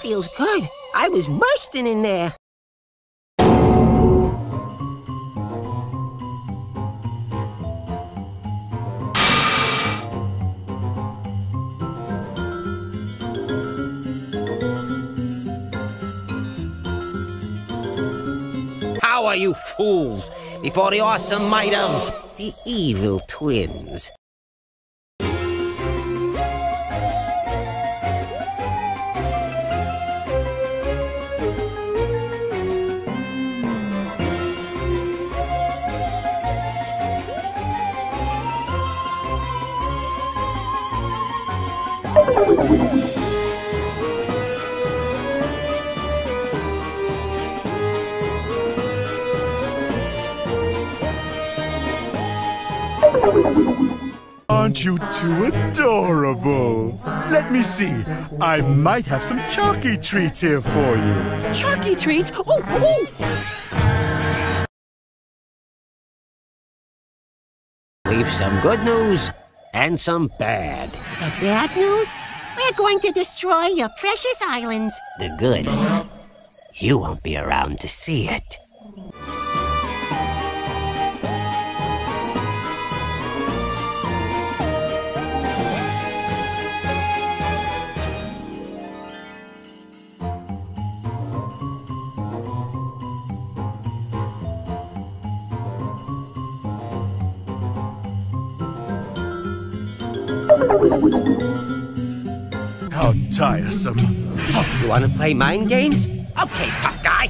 Feels good. I was bursting in there. Power, you fools, before the awesome might of the evil twins. Aren't you too adorable? Let me see. I might have some chalky treats here for you. Chalky treats? Oh! We've some good news and some bad. The bad news? We're going to destroy your precious islands. The good. You won't be around to see it. How tiresome. Oh, you want to play mind games? Okay, tough guy.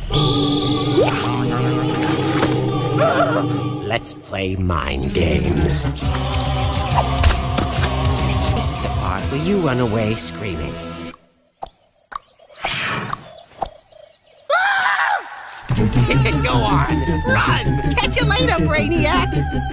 Let's play mind games. This is the part where you run away screaming. Go on, run! Catch you later, Brainiac.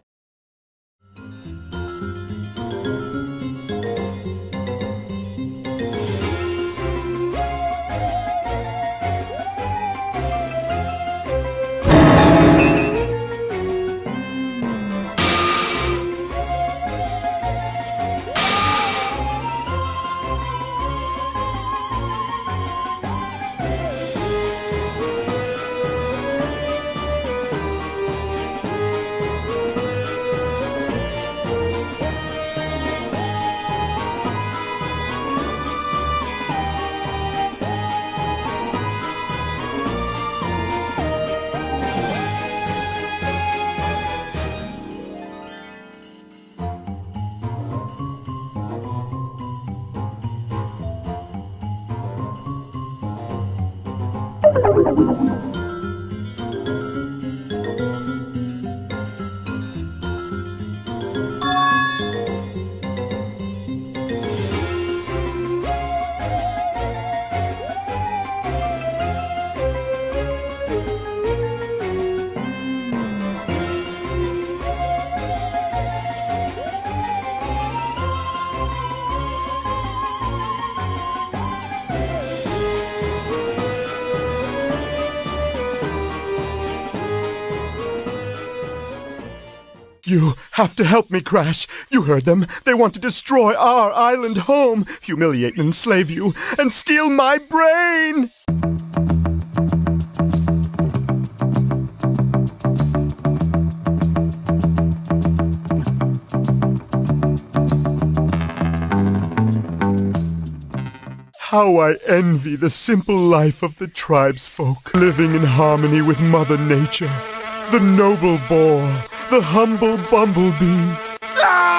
You have to help me, Crash. You heard them. They want to destroy our island home, humiliate and enslave you, and steal my brain! How I envy the simple life of the tribesfolk, living in harmony with Mother Nature, the noble boar, the humble bumblebee. Ah!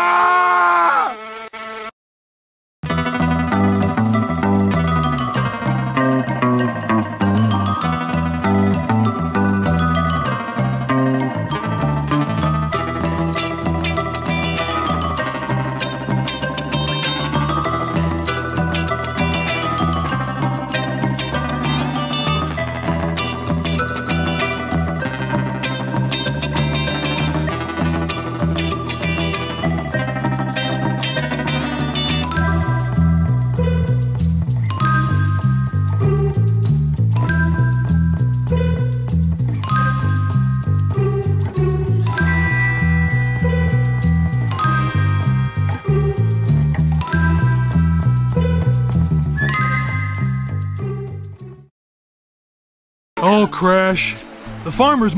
Oh, Crash. The farmers...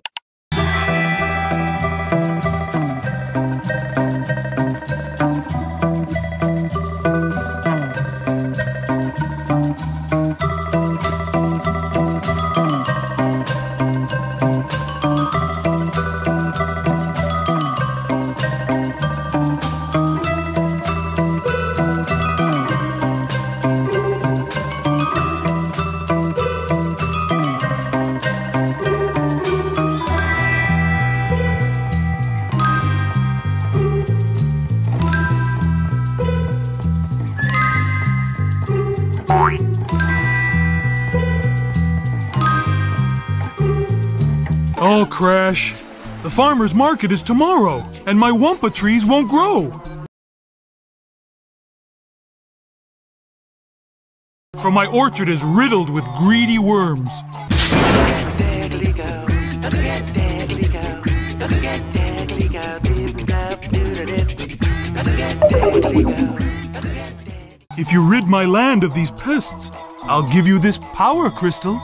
Oh, Crash. The farmer's market is tomorrow, and my wampa trees won't grow. For my orchard is riddled with greedy worms. If you rid my land of these pests, I'll give you this power crystal.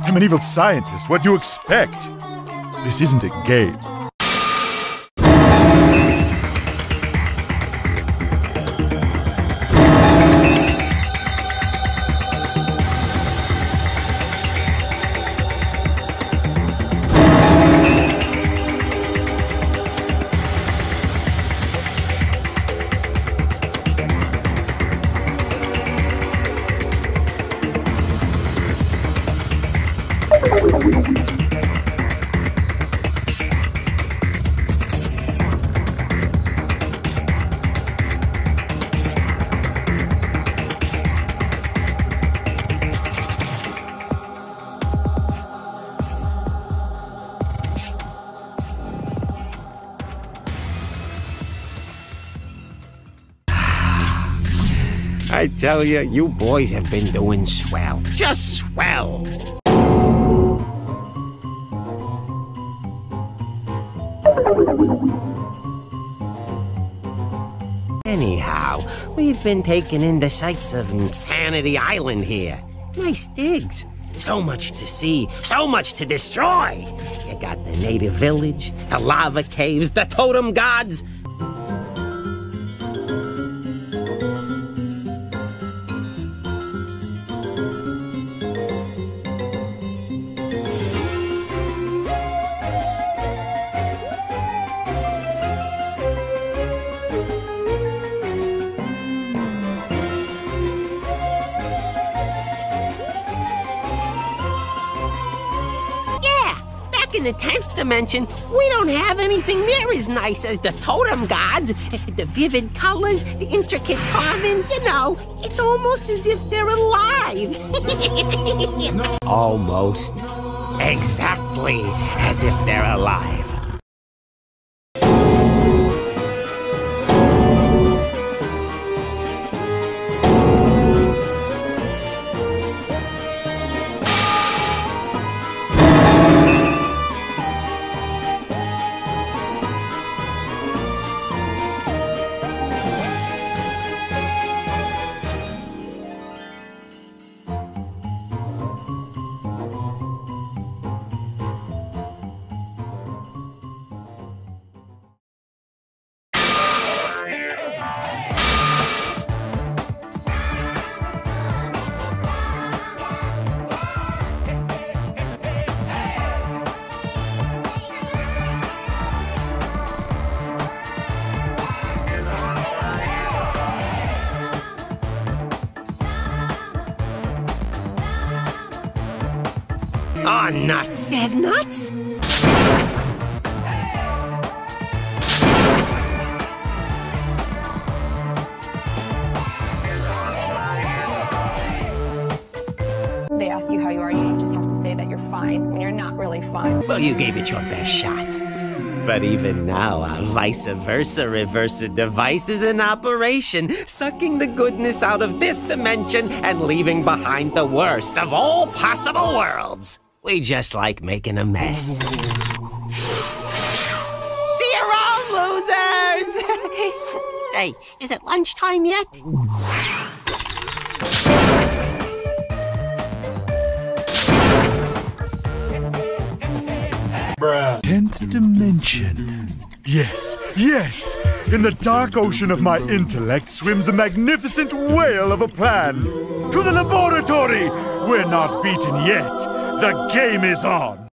I'm an evil scientist. What do you expect? This isn't a game. I tell you, you boys have been doing swell. Just swell. Anyhow, we've been taking in the sights of Twinsanity Island here. Nice digs. So much to see, so much to destroy. You got the native village, the lava caves, the totem gods. In the 10th dimension, we don't have anything near as nice as the totem gods. The vivid colors, the intricate carving, you know, it's almost as if they're alive. Almost. Exactly as if they're alive. Oh, nuts. There's nuts? They ask you how you are, you just have to say that you're fine when you're not really fine. Well, you gave it your best shot. But even now, our vice versa reversa device is in operation, sucking the goodness out of this dimension and leaving behind the worst of all possible worlds. We just like making a mess. See you around, losers! Say, is it lunchtime yet? Bruh. 10th dimension. Yes, yes! In the dark ocean of my intellect swims a magnificent whale of a plan. To the laboratory! We're not beaten yet. The game is on!